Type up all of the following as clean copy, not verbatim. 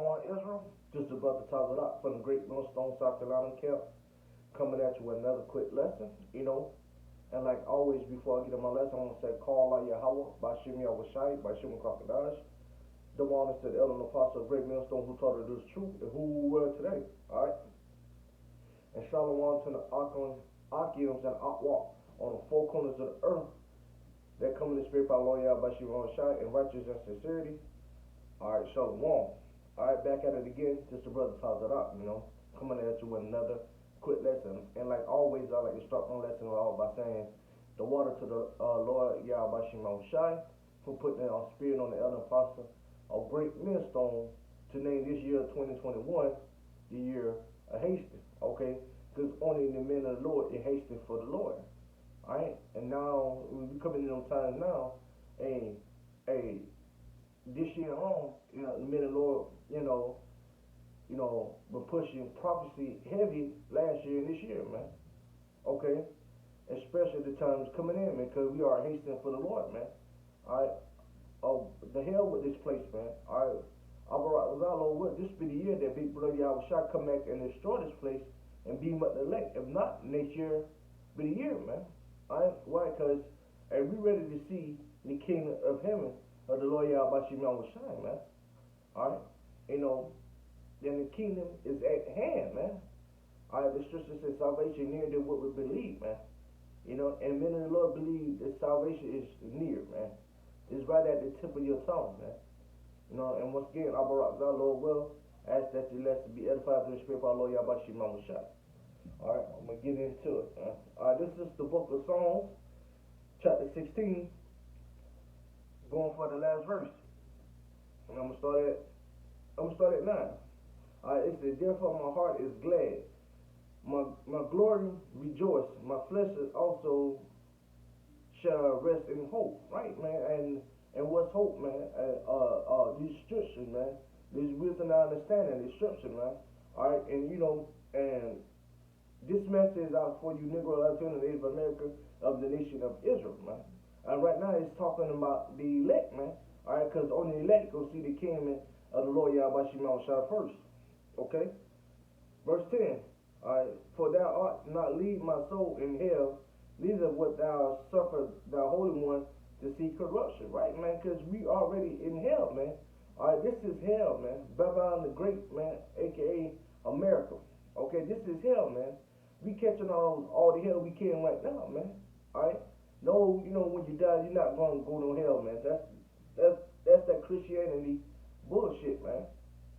Shalom Israel. This is Brother Tazarat from the Great Millstone, South Carolina camp, coming at you with another quick lesson, And like always, before I get in my lesson, I want to say, Call Allah Yahweh, by Shimi Awashai, by Shimon Crocodiles. The one is the elder and apostle of Great Millstone who taught us this truth and who we were today. Alright? And Shalom to the Akims and Akwak on the four corners of the earth that come in the spirit by Lawyer by Shimon Awashai in righteousness and sincerity. Alright, Shalom. Alright, back at it again. Just the brother Tazarat, coming at you with another quick lesson. And like always, I like to start my lesson off by saying the water to the Lord Yahweh Shimon Shai for putting our spirit on the elder apostle of Great Millstone to name this year 2021 the year of Hastings. Okay? Because only the men of the Lord is hasting for the Lord. Alright? And now, we coming in them times now, this year on, the men of the Lord, been pushing prophecy heavy last year and this year, man. Okay? Especially the times coming in, man, because we are hastening for the Lord, man. Alright? Oh, the hell with this place, man. Alright? Lord, this be the year that big brother Yahweh shall come back and destroy this place and beam up the lake. If not, next year be the year, man. Alright? Why? Because we ready to see the kingdom of heaven of the Lord Yahweh Shimon will shine, man. Alright? Then the kingdom is at hand, man. Alright, the scripture says salvation near to what we believe, man. And men of the Lord believe that salvation is near, man. It's right at the tip of your tongue, man. And once again, Abarak, our Lord will ask that your lesson be edified through the spirit of our Lord Yahweh Shimon Shai. Alright, I'm gonna get into it. Alright, this is the book of Psalms, chapter 16, going for the last verse. And I'm gonna start at 9. It says, therefore my heart is glad, my glory rejoice, my flesh is also shall rest in hope, right, man? And what's hope, man? These scriptures, man. This wisdom and understanding, these scriptures, man. All right, and and this message is out for you, Negro, Latino, Native American of the nation of Israel, man. And right now it's talking about the elect, man. All right, because only the elect go see the kingdom of the Lord Yahweh Shimon Shai first. Okay? Verse 10. Alright, for thou art not lead my soul in hell, neither wilt thou suffer thy Holy One to see corruption. Right, man? Because we already in hell, man. Alright, this is hell, man. Babylon the Great, man, aka America. Okay, this is hell, man. We catching all the hell we can right now, man. Alright? No, when you die, you're not going to go to hell, man. That's that Christianity bullshit, man.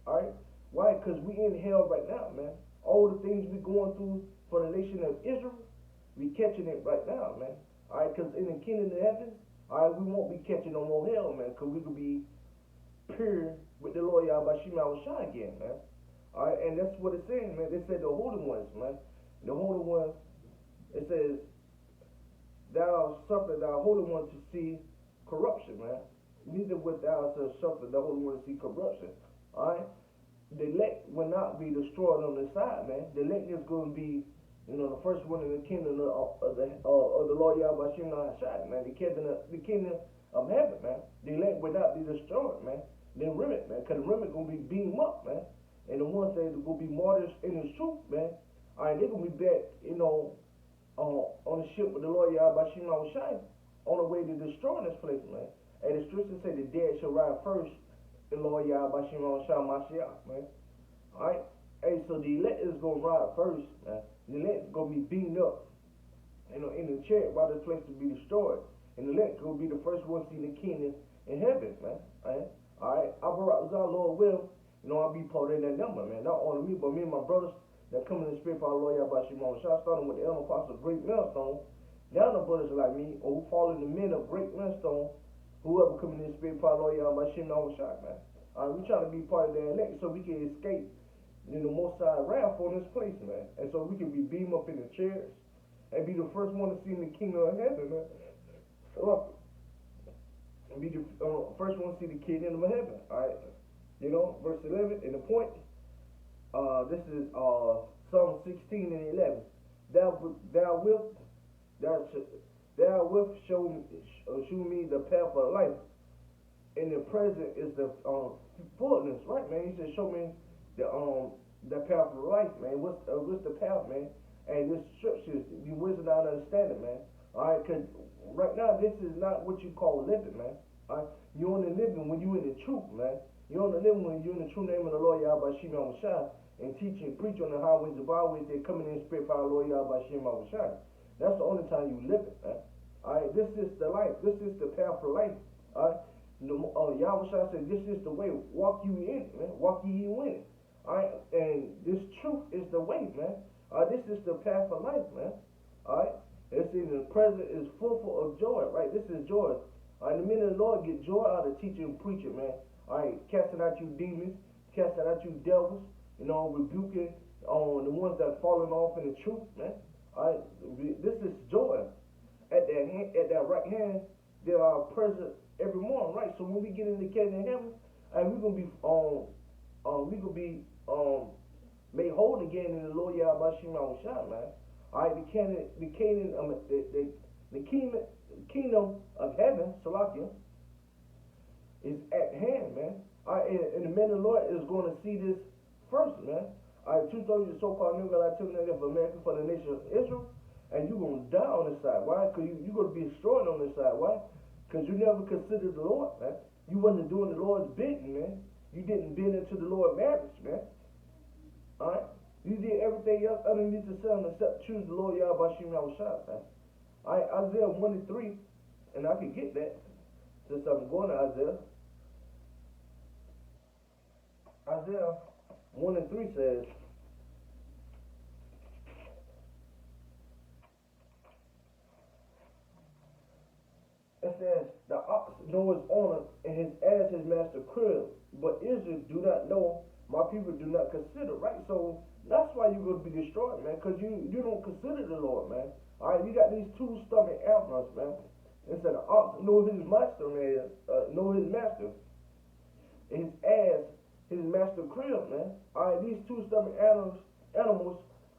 Alright? Why? Because we in hell right now, man. All the things we going through for the nation of Israel, we catching it right now, man. Alright, because in the kingdom of heaven, alright, we won't be catching no more hell, man, because we could be pure with the Lord Yahweh Shimon Shai again, man. Alright, and that's what it's saying, man. They said the Holy Ones, man. The Holy Ones, it says, thou suffer thy Holy One to see corruption, man. Neither wilt thou suffer the Holy One to see corruption. Alright? The elect will not be destroyed on the side, man. The elect is going to be, the first one in the kingdom of the Lord Yahweh Shimon Shai, man. The kingdom of heaven, man. The elect will not be destroyed, man. The remnant, man, because the remnant going to be beamed up, man. And the ones that are going to be martyrs in the truth, man. All right, they're going to be back, on the ship with the Lord Yahweh Shimon Shai on the way to destroy this place, man. And the scriptures say the dead shall rise first. The Lord Yahweh Shimon Shai Mashiach, man. Alright? Hey, so the elect is going to ride first, man. The elect is going to be beaten up, in the chariot while this place to be destroyed. And the elect will be the first one to see the kingdom in heaven, man. Alright? Abarak our Lord will, I'll be part of that number, man. Not only me, but me and my brothers that come in the spirit of our Lord Yahweh Shimon Shai, starting with the elder apostle of Great Millstone. Now the brothers like me, or who fall in the men of Great Millstone, whoever come in the spirit of our Lord Yahweh Shimon Shai, man. We trying to be part of the elect so we can escape, Most High wrath on this place, man. And so we can be beamed up in the chairs and be the first one to see in the kingdom of heaven, man. So, be the first one to see the kingdom of heaven, alright? Verse 11, and the point, this is Psalm 16 and 11. Thou wilt show me the path of life. in the present is the fullness, right, man? He said, show me the path of life, man. What's the path, man? And this scriptures, you wisdom and understanding, man. All right, cause right now this is not what you call living, man. All right, you only living when you in the truth, man. You only living when you in the true name of the Lord Yahweh Shema Shai and teach and preach on the highways of byways. They're coming in spirit by the Lord Yahweh Shema Shai. That's the only time you live it, man. All right, this is the life. This is the path for life. All right. Yahweh said, this is the way. Walk you in it, man. Walk ye in it. Alright, and this truth is the way, man. This is the path of life, man. Alright, it's in the present is full of joy, right? This is joy. Alright, the men of the Lord get joy out of teaching and preaching, man. Alright, casting out you demons, casting out you devils, rebuking on the ones that are falling off in the truth, man. Alright, this is joy. At that right hand, there are present every morning, right? So when we get in the kingdom of heaven, and we're gonna be made whole again in the Lord Yahweh Shema Shai, man. Alright, the kingdom of heaven, Salakia, is at hand, man. Alright, and the men of the Lord is going to see this first, man. Alright, 230 the so-called New Galatian of America for the nation of Israel, and you're going to die on this side. Why? Because you're going to be destroyed on this side. Why? Because you never considered the Lord, man. You wasn't doing the Lord's bidding, man. You didn't bid into the Lord's marriage, man. Alright? You did everything else underneath the sun except choose the Lord Yahweh Shema Shai, man. Alright, Isaiah 1 and 3, and I can get that since I'm going to Isaiah. Isaiah 1 and 3 says, it says, the ox know his owner, and his ass his master crib. But Israel do not know, my people do not consider, right? So that's why you're going to be destroyed, man, because you don't consider the Lord, man. All right, you got these two stubborn animals, man. It said the ox know his master, man, know his master. His ass, his master crib, man. All right, these two stubborn animals,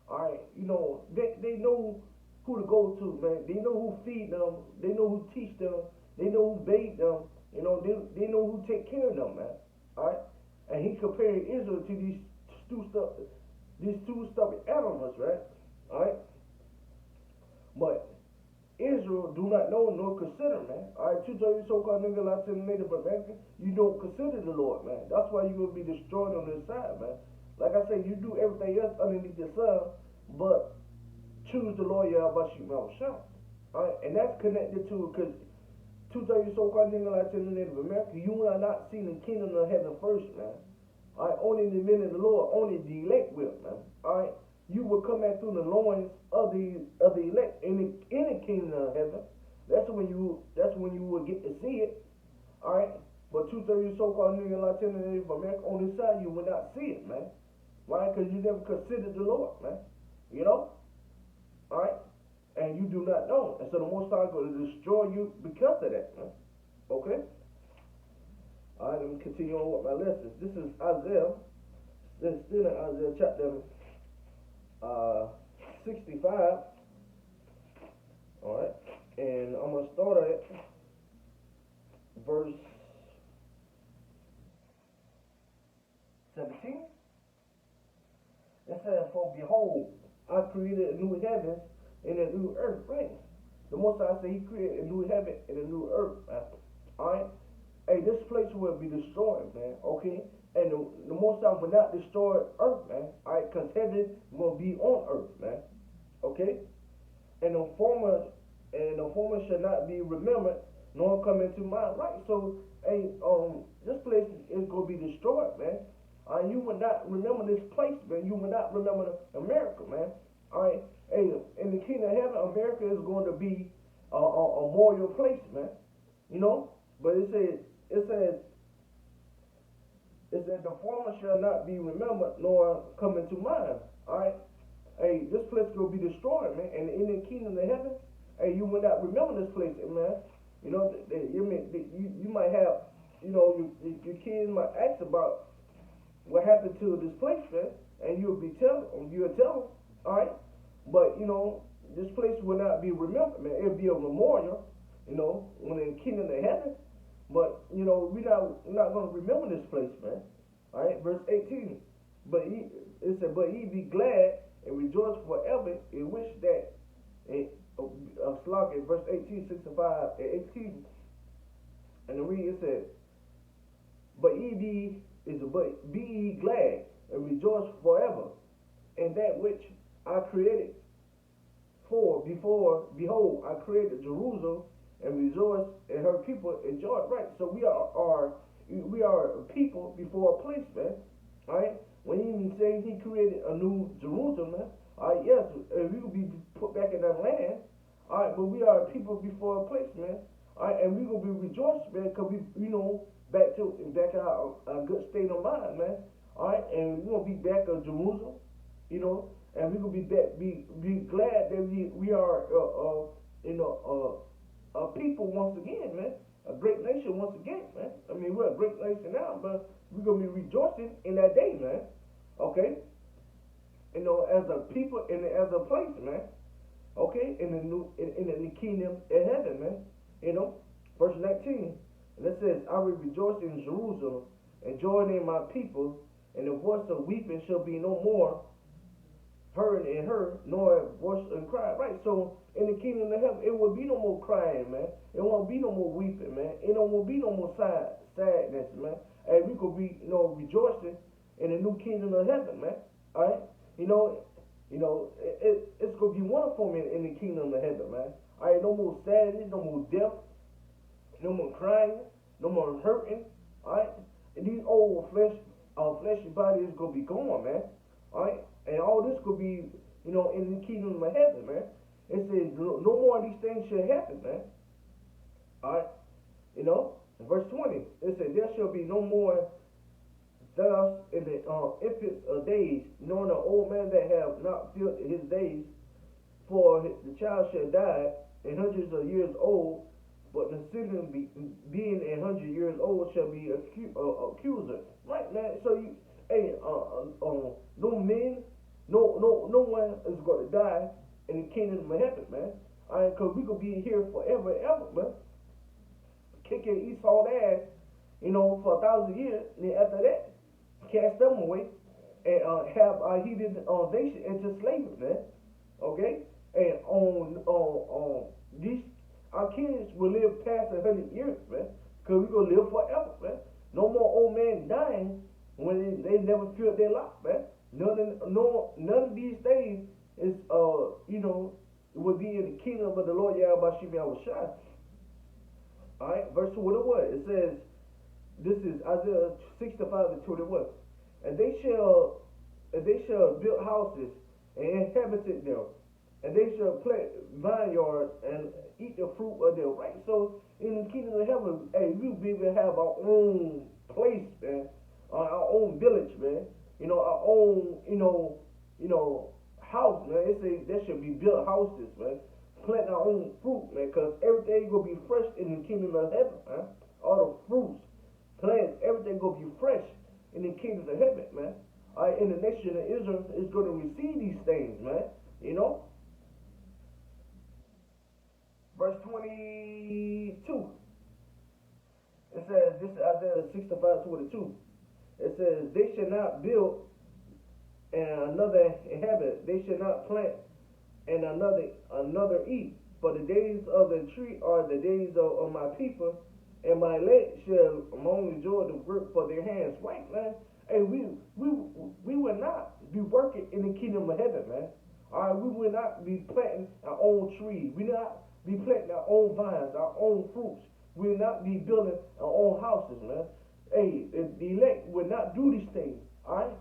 all right, they know who to go to, man. They know who feed them. They know who teach them. They know who bathe them. They know who take care of them, man. All right, and he comparing Israel to these two stubborn animals, right? All right, but Israel do not know nor consider, man. All right, you so-called nigga Latin Native American, you don't consider the Lord, man. That's why you're gonna be destroyed on this side, man. Like I said, you do everything else underneath the sun, but choose the Lord Yahweh Shema Shai. All right, and that's connected to because 230 so-called nigga Latin Native America, you are not seeing the kingdom of heaven first, man. All right, only the men of the Lord, only the elect will, man. All right, you will come back through the loins of the elect in the kingdom of heaven. That's when you will get to see it. All right, but 230 so-called nigga Latin Native America on this side, you will not see it, man. Why? Because you never considered the Lord, man. All right. And you do not know. And so the Most High is going to destroy you because of that, man. Okay? Alright, let me continue on with my lessons. This is Isaiah. This is still in Isaiah chapter 65. Alright. And I'm going to start at verse 17. It says, for behold, I created a new heaven and a new earth, right? The Most High said he created a new heaven and a new earth, man. Alright? Hey, this place will be destroyed, man, okay? And the Most High will not destroy earth, man. Alright, because heaven will be on earth, man. Okay? And the former shall not be remembered, nor come into mind. Right? So, hey, this place is gonna be destroyed, man. You will not remember this place, man. You will not remember America, man. Alright? Hey, in the kingdom of heaven, America is going to be a memorial place, man. But it says the former shall not be remembered nor come into mind. Alright? Hey, this place will be destroyed, man. And in the kingdom of heaven, hey, you will not remember this place, man. You might have, your kids might ask about what happened to this place, man, and you'll tell them, alright? But, this place will not be remembered, man. It'll be a memorial, when in the kingdom of heaven. But we're not gonna remember this place, man. All right, verse 18. But it said, but ye be glad and rejoice forever in which that in Slock in verse 18, 65 and 18. And the read it said, but be ye glad and rejoice forever in that which I created for before behold I created Jerusalem and rejoice and her people enjoy it. Right. So we are a people before a place, man. Alright? When he even saying he created a new Jerusalem, man. Alright, yes, we will be put back in that land. Alright, but we are a people before a place, man. Alright, and we will be rejoiced, man, because back our a good state of mind, man. Alright, and we're gonna be back in Jerusalem, and we're gonna be glad that we are a people once again, man. A great nation once again, man. I mean, we're a great nation now, but we're gonna be rejoicing in that day, man. Okay, as a people and as a place, man. Okay, in the kingdom of heaven, man. Verse 19, and it says, "I will rejoice in Jerusalem and join in my people, and the voice of weeping shall be no more heard in her, nor a voice and cry." Right. So in the kingdom of heaven, it will be no more crying, man. It won't be no more weeping, man. It won't be no more sadness, man. And we could be, rejoicing in the new kingdom of heaven, man. All right. It's gonna be wonderful in the kingdom of heaven, man. All right. No more sadness, no more death, no more crying, no more hurting. All right. And these old fleshy bodies is gonna be gone, man. All right. And all this could be, in the kingdom of heaven, man. It says no more of these things shall happen, man. All right. In verse 20, it says, "There shall be no more thus in the infants of days, nor the old man that have not filled his days, for the child shall die and hundreds of years old, but the citizen being 100 years old shall be accuser." Right, man. So no men, no one is going to die in the kingdom of heaven, man. All right, because we could be here forever and ever, man. Kicking Esau's ass, for 1,000 years, and then after that, cast them away and have our heathen nation into slavery, man. Okay, and on these our kids will live past 100 years, man, because we gonna live forever, man. No more old man dying when they never filled their life, man. None of these things is would be in the kingdom of the Lord Yahweh Shai. All right, verse 21. It says, this is Isaiah 65 and 21. And they shall build houses and inhabit them, and they shall plant vineyards and eat the fruit of them. Right. So in the kingdom of heaven, hey, we will be able to have our own place, man, our own village, man. Our own, house, man. It says there should be built houses, man. Plant our own fruit, man, because everything gonna be fresh in the kingdom of heaven, man. All the fruits, plants, everything gonna be fresh in the kingdom of heaven, man. All right, and the nation of Israel is gonna receive these things, man. Verse 22. It says, this is Isaiah 65:22. It says, "They shall not build and another inhabit; they shall not plant and another eat. For the days of the tree are the days of my people, and my elect shall among enjoy the work for their hands." Right, man. Hey, we will not be working in the kingdom of heaven, man. All right, we will not be planting our own trees. We will not be planting our own vines, our own fruits. We will not be building our own houses, man. Hey, the elect will not do these things. All right,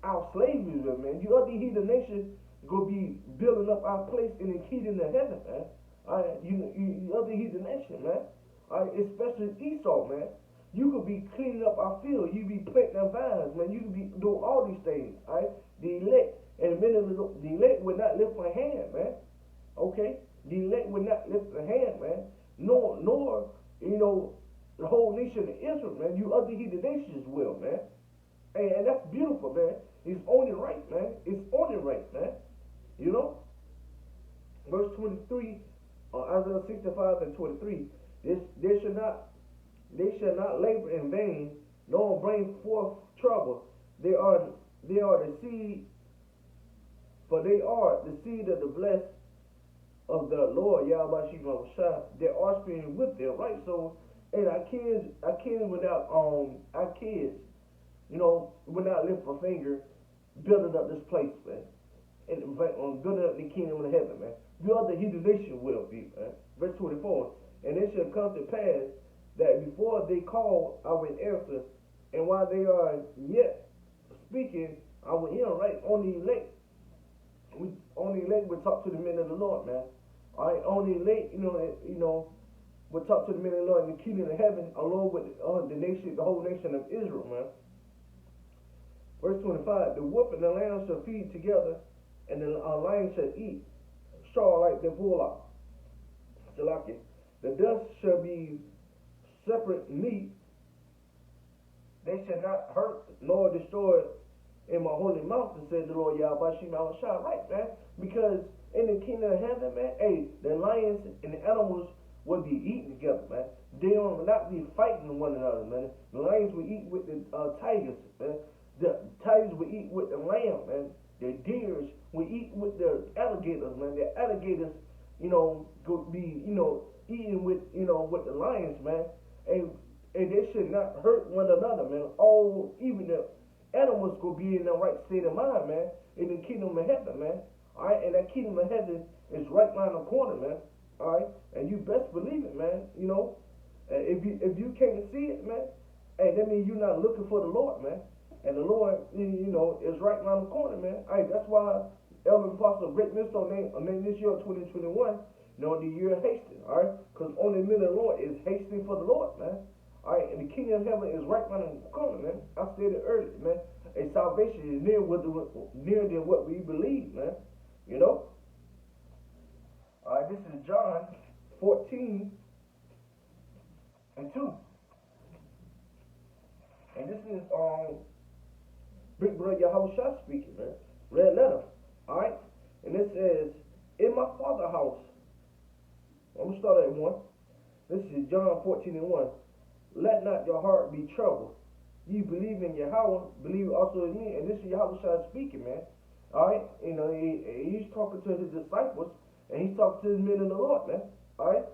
our slavery, man. You other heathen nations gonna be building up our place in the kingdom of heaven, man. All right, you other heathen nation, man. All right, especially Esau, man. You could be cleaning up our field. You be planting our vines, man. You could be doing all these things. All right, the elect and the elect will not lift a hand, man. Okay, the elect will not lift a hand, man. Nor the whole nation of Israel, man. You other heathen nations will, man. And that's beautiful, man. It's only right, man. It's only right, man. Verse 23, Isaiah 65 and 23. There shall not they shall not labor in vain, nor bring forth trouble. They are the seed, for they are the seed of the blessed of the Lord, Yahweh Shai, their offspring with them, right? So, and our kids without our kids, without lift a finger, building up this place, man, and building up the kingdom of heaven, man. You are the heathen nation will be, man. Verse 24, and it shall come to pass that before they call, I will answer, and while they are yet speaking, I will hear, right? On the elect, we talk to the men of the Lord, man. All right, on the elect, we'll talk to the men of the Lord in the kingdom of heaven, along with the whole nation of Israel, man. Verse 25, the wolf and the lamb shall feed together, and the lion shall eat straw like the bullock. The dust shall be separate meat. They shall not hurt nor destroy in my holy mountain, said the Lord Yahweh Shai. Right, man? Because in the kingdom of heaven, man, hey, the lions and the animals will be eating together, man. They will not be fighting one another, man. The lions will eat with the tigers, man. The tigers will eat with the lamb, man. The deers will eat with the alligators, man. The alligators, go be, eating with, with the lions, man. And they should not hurt one another, man. Even the animals will be in the right state of mind, man. In the kingdom of heaven, man. All right, and that kingdom of heaven is right around the corner, man. All right, and you best believe it, man. If you can't see it, man, hey, that means you're not looking for the Lord, man. And the Lord, is right around the corner, man. All right, that's why Elder Apostle Great Millstone named this year 2021, the year of hastening. All right, because only men of the Lord is hastening for the Lord, man. All right, and the kingdom of heaven is right around the corner, man. I stated earlier, man. And salvation is near than what we believe, man. All right, this is John 14 and 2. And this is Big Brother Yahushua speaking, man. Red letter. All right? And it says, in my Father's house. I'm going to start at 1. This is John 14 and 1. Let not your heart be troubled. You believe in Yahweh, believe also in me. And this is Yahushua speaking, man. All right? He's talking to his disciples, and he's talking to his men in the Lord, man. All right?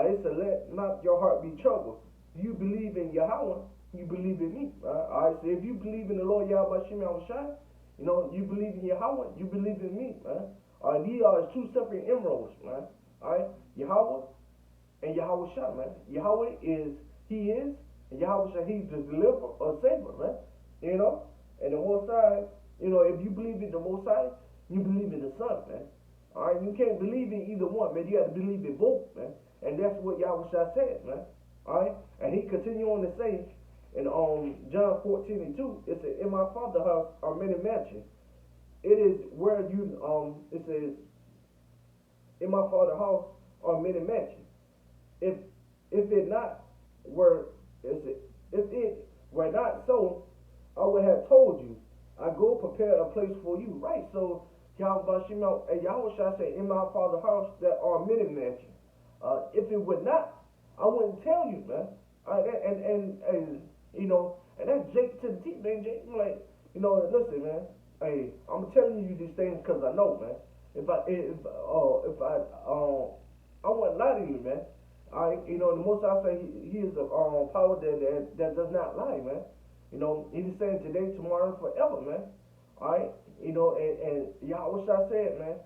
It said, let not your heart be troubled. You believe in Yahweh, you believe in me. All right? So if you believe in the Lord Yahweh Shem Yahushua, you believe in Yahweh, you believe in me, man. All right? These are two separate inroads, man. All right? Yahweh and Yahushua, man. Yahweh He is, and Yahushua, He's the deliverer or savior, man. And the Most High, if you believe in the Most High, you believe in the Son, man. All right, you can't believe in either one, man. You got to believe in both, man. And that's what Yahushua said, man. All right, and he continued on to say in John 14 and 2, it said, in my Father's house are many mansions. It is where it says, in my Father's house are many mansions. If it were not so, I would have told you. I go prepare a place for you, right? So Yahushua said, in my Father's house there are many mansions. If it would not, I wouldn't tell you, man. And that's Jake to the teeth, man. Jake, like, listen, man. Hey, I'm telling you these things because I know, man. I wouldn't lie to you, man. The Most I say he is a power that does not lie, man. He's the same today, tomorrow, and forever, man. All right, and Yahushua said, man,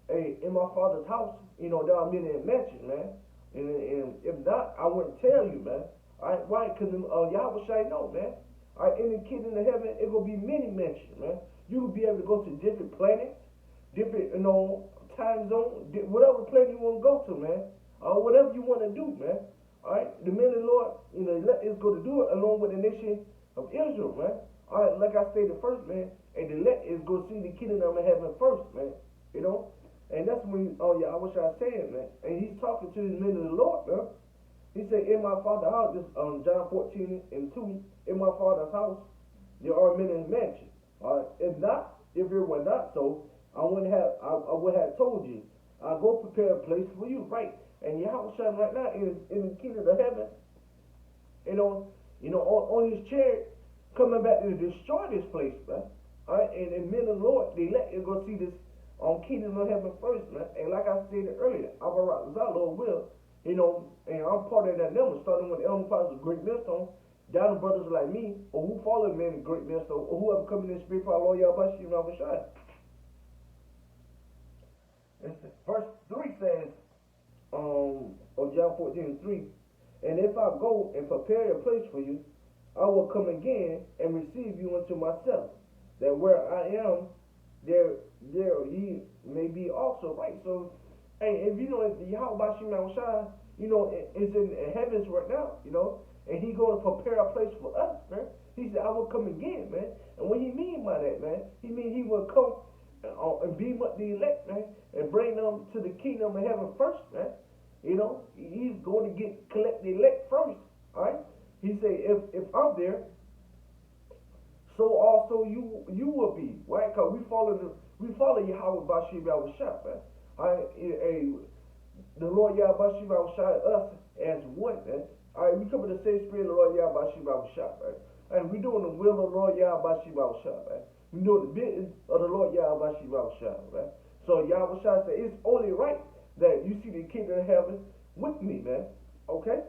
hey, in my Father's house, there are many mansions, man. And if not, I wouldn't tell you, man. All right, why? Because Yahushua know, man. All right, in the kingdom of heaven, it will be many mansions, man. You will be able to go to different planets, different, time zone, whatever planet you want to go to, man. Whatever you want to do, man. All right, the men of the Lord, is going to do it along with the nation of Israel, man. All right, like I stated first, man, and the elect is going to see the kingdom of heaven first, man. And that's when Yahushua said, man. And he's talking to the men of the Lord, man. He said, in my Father's house, this John 14 and 2, in my Father's house, there are many mansions. All right, if it were not so, I would have told you. I go prepare a place for you, right? And Yahushua right now is in the kingdom of heaven. On his chariot, coming back to destroy this place, man. All right, and men of the Lord, they let you go see this kingdom of heaven first, man. And like I stated earlier, Abarak Lord will, and I'm part of that number, starting with the elder apostles, great millstone, down to brothers like me, or who follow men in great millstone, or whoever come in the spirit, our Lord Yahweh Shim Shai. Verse 3 says, of John 14:3, and if I go and prepare a place for you, I will come again and receive you unto myself, that where I am, there ye may be also, right? So, hey, if Yahweh Shema Shai, is in heavens right now, and he going to prepare a place for us, man. He said, I will come again, man. And what he mean by that, man? He mean he will come and beam up the elect, man, and bring them to the kingdom of heaven first, man. He's going to collect the elect first, all right? He say, if I'm there, so also you will be, right? Because we follow Yahweh Bashir Yahushua, man. All right, the Lord Yahweh Bashir Yahushua, us as one, man. All right, we come in the same spirit of the Lord Yahweh Bashir Yahushua, man. And we doing the will of the Lord Yahweh Bashir Yahushua, man. We doing the business of the Lord Yahweh Bashir Yahushua, man. So Yahweh said, it's only right that you see the kingdom of heaven with me, man. Okay?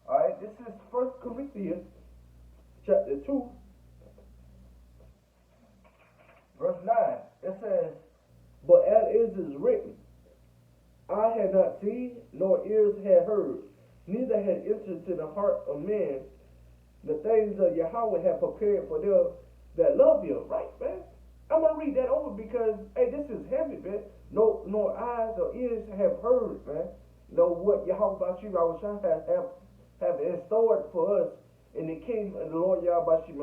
Alright, this is 1 Corinthians chapter 2, verse 9. It says, but as it is written, eye had not seen, nor ears had heard, neither had entered into the heart of man the things that Yahweh had prepared for them that love him. Right, man? I'm going to read that over because, hey, this is heavy, man. No eyes or ears have heard, man. What Yahweh Bashir have in store for us in the kingdom of the Lord Yahweh Bashir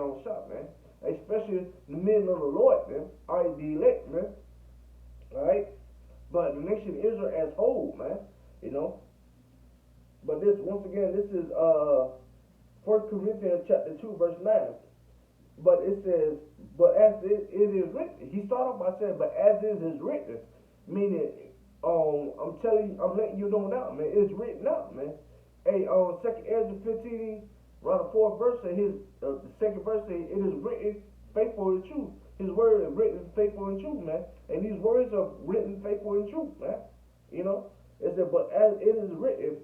man. Especially the men of the Lord, man. Alright, the elect, man. Alright? But the nation of Israel as whole, man. But this, once again, this is 1 Corinthians chapter 2, verse 9. But it says, but as it is written, he started off by saying, but as it is written, meaning, I'm letting you know now, man, it's written out, man. Hey, 2nd Ezra 15, around the 4th verse, the second verse says, it is written faithful and true. His word is written faithful and true, man. And these words are written faithful and true, man. It said, but as it is written,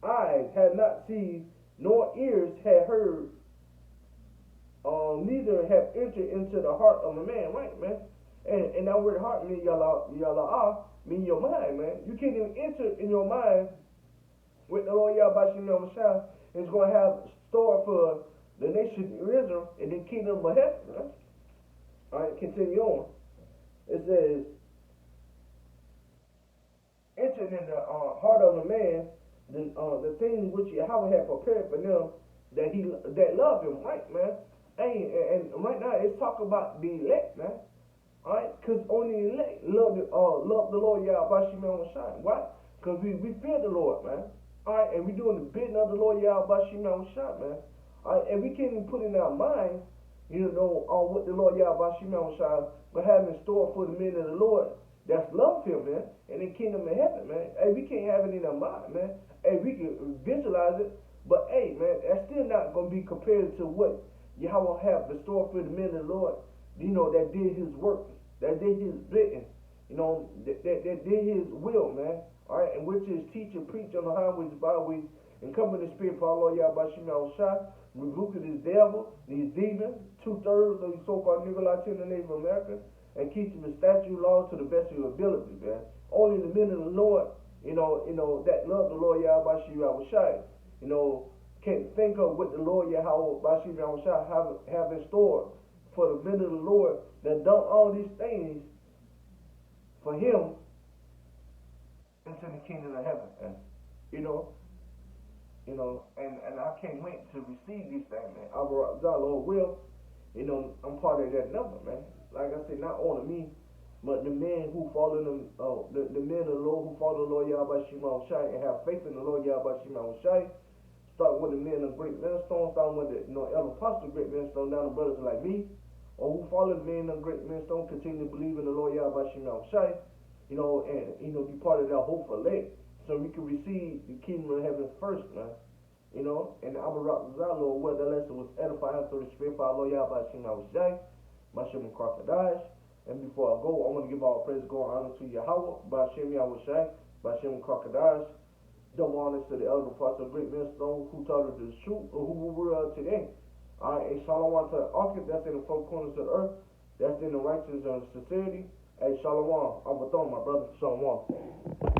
eyes had not seen, nor ears had heard, neither have entered into the heart of a man, right, man? And that word heart means yala mean your mind, man. You can't even enter in your mind with the Lord Yahweh Shemel is going to have store for the nation of Israel in the kingdom of heaven, right? All right, continue on. It says, entered in the heart of a man the things which Yahweh had prepared for them that love him, right, man? And right now it's talking about the elect, man. All right, because only the elect love the Lord Yahweh Shemel Shai. Why? Because we fear the Lord, man. All right, and we doing the bidding of the Lord Yahweh Shemel Shai, man. All right, and we can't even put in our minds, on what the Lord Yahweh Shemel Shai will have in store for the men of the Lord that's love him, man, in the kingdom of heaven, man. Hey, we can't have it in our mind, man. Hey, we can visualize it, but hey, man, that's still not going to be compared to what Yahweh have in store for the men of the Lord, that did his work, that did his bidding, that did his will, man. All right, and which is teach and preach on the highways and byways, and come in the spirit of our Lord Yahweh Shemel Shai, rebuking this devil, these demons, 2/3 of these so-called Negroites in the Native America, and keeping the statute laws to the best of your ability, man. Only the men of the Lord, that love the Lord Yahweh Shemel Shai, can think of what the Lord Yahweh Shemel Shai have in store for the men of the Lord that done all these things for him into the kingdom of heaven, and and I can't wait to receive these things, man. Our Lord will, I'm part of that number, man. Like I said, not only me, but the men who follow them, the men of the Lord who follow the Lord Yahweh Shemel Shai and have faith in the Lord Yahweh Shemel Shai. Start with the men of Great Millstone, starting with the elder apostle Great Millstone, down to brothers like me, or who follow the men of Great Millstone, continue to believe in the Lord Yahweh Shemel Shai. and be part of that hopeful elect, so we can receive the kingdom of heaven first, man. And I'm a rock Lord, what that lesson was edifying through the spirit for our Lord Yahweh Shem Yahushai, Mashem and Crocodiles. And before I go, I want to give all praise, glory, and honor to Yahweh, Bashem Yahushai, Bashem and Crocodiles. Double honors to the elder parts of great millstone who taught us the truth, or who we are today. Alright, and shalom to the architect that's in the four corners of the earth, that's in the righteousness and sincerity. Hey, shalom, I'm with my brother, shalom.